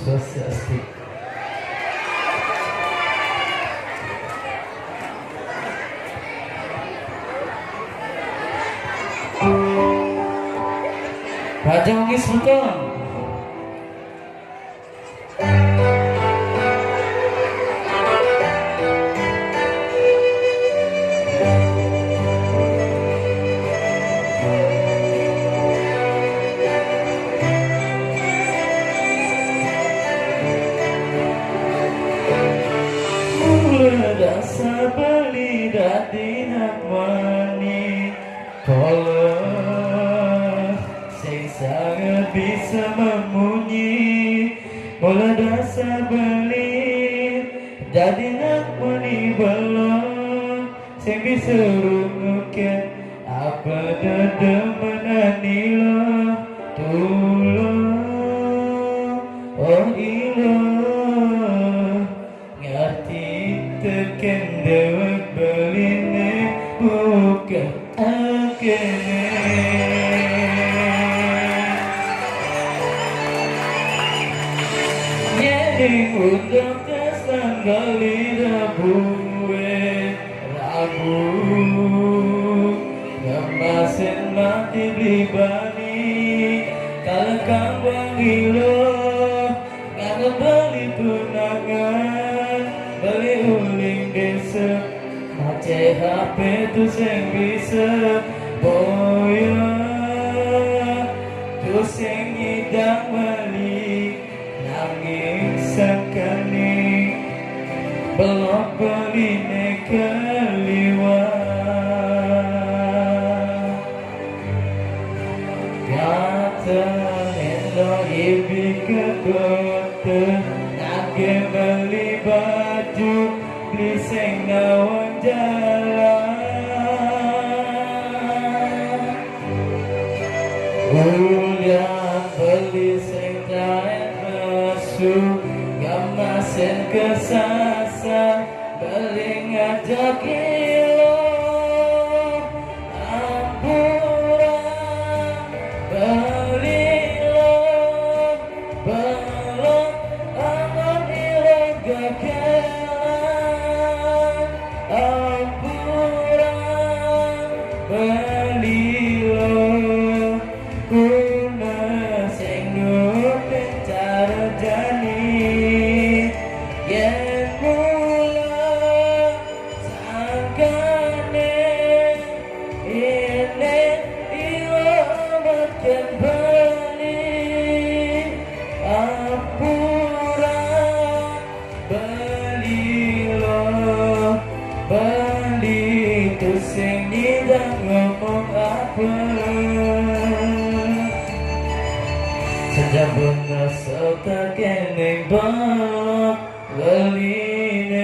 Swastiastu. Raja Ungis Beton. Dasa beli dadi nak wani koleh sing sangat bisa memunyi. Mula dasa beli dadi nak wani belum sing bisa rungukin apa dedemenani lo tulung oh ilo tekan dewek beline bukan akene. Nyening untuk kesan bali rabuwe rabu ngemasin mati pribadi kalau kambang hilo nganggo beli tunangan beli uling desa mace HP tu sing bisa boyo tu sing ngidang beli nangis sakani belok beli nekaliwat kata endo ibi kekote nage beli baju beli sing nawang jalan ulian beli sing taen nesu ngamasin kesasa beli ngajak ilo ampura beli lo belok angon ilo gakelan ampura beli lo kuna sing nupin cara jani yen mula sangkane ini ilo makin beli ampura beli lo beli tu sing nyidang ngomong apa sejak bunga serta keneng bak beline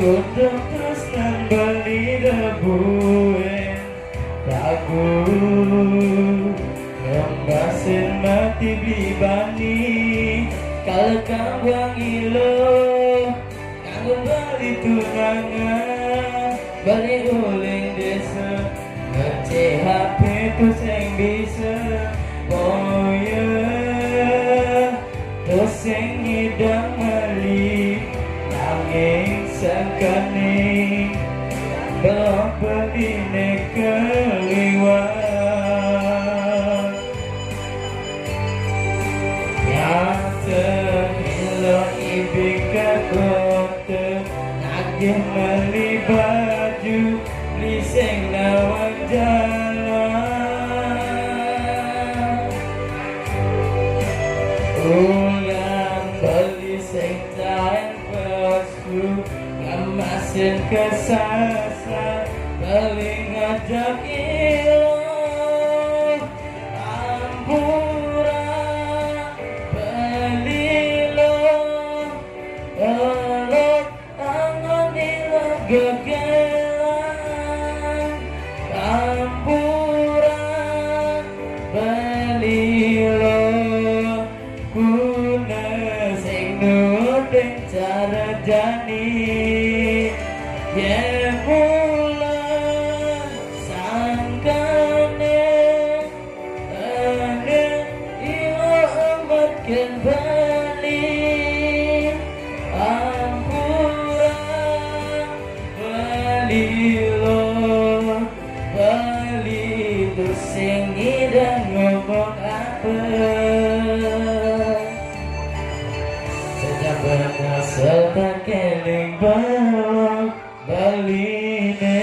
untuk kesan beli debuin lagu ngembasin mati pribadi kalau kambang ilo kanggo beli tunangan beli uling desa ngece HP tu sing bisa boyo tu sing ngidang meli nanging sakane belok beline keliwat nyata ilo ibi kakote nagih meli baju beli sing nawang jalan ulang beli sing taen pesu ngemasin kesasa beli ngajak ilo ampura beli lo elok angon ilo gegela sing nuting cara jani yen mulan sangkane ane iyo amat ken bali ampura bali lo bali tu sing dan ngomong apa sejak berhasil tak keling balok baline.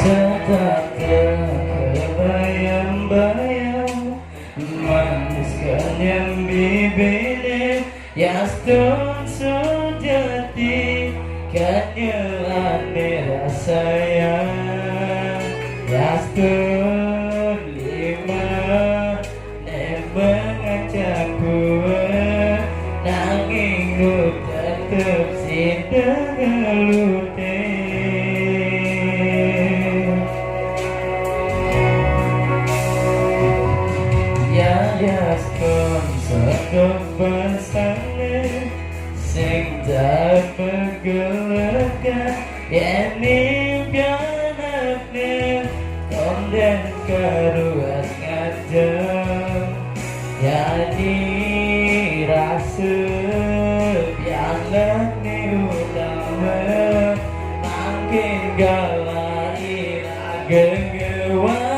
Setak terbayang-bayang maniskan yang bibirnya yastun sujati kanyelane rasanya yastun lima nembengan campur nanging tetep sidang lute yaskon sekebasane sing tak menggelekan yen impianane konden karuas ngajeng jadi rasa pianane utama makin galai gengewala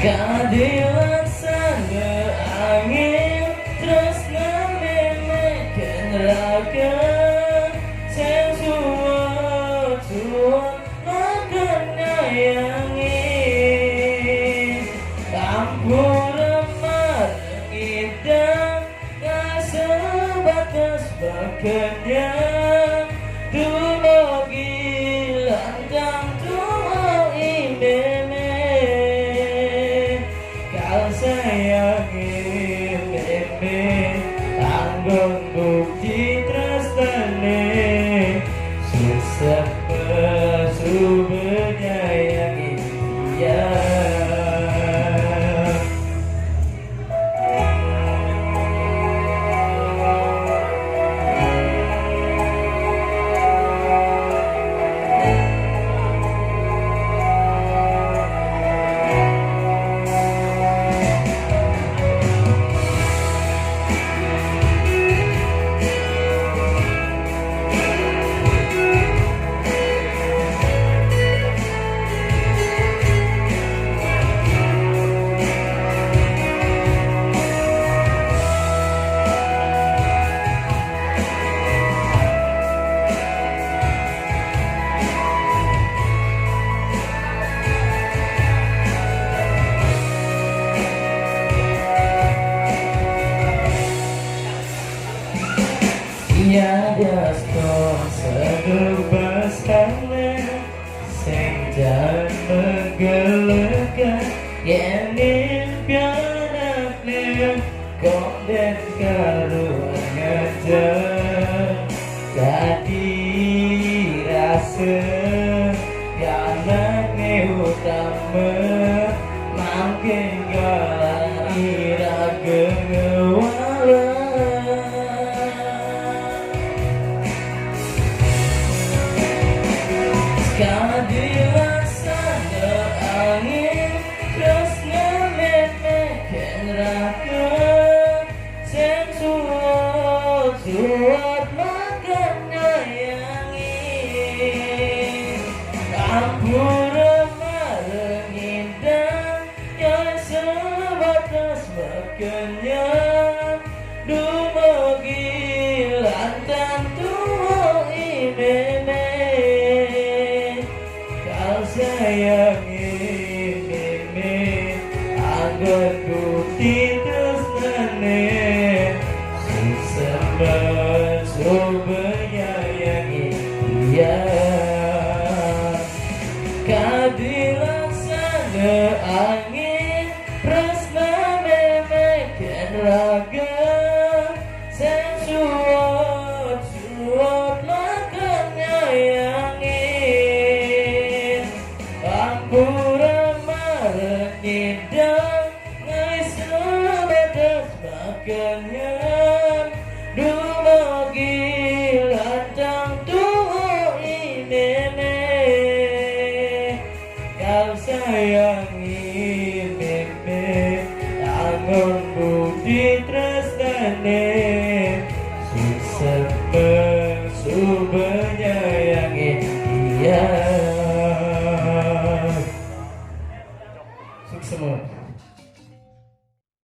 keadilan sana angin terus ngememekan raga sensual makan nyayangi campur remar ngidam gak sebatas bekerja dulu gilang tuh imeme sayangi bebe anggon bukti trastane susah pesu menyayangi dia. Ya diaskon sebebas kalian sing jangan menggelekan yen impianane konden karuan ngejar jadi rasa pianane utama makin galai ragengewala keadilan sana angin terus ngememekan raga sensual suat makan nyayangi campur remar ngidam yang sebatas berkenyang dumugi lantan tuh imeme sayangi meme angkat bukti tresnane sesama menyayangi dia kadilaksana angin tresna memekan raga sensuat suat makan nyayangin ampura marah nyidang ngai sebatas makannya dumagi lantang tuh ini kau sayangi meme angon budi tresnane susah menyayangi dia sukses semua.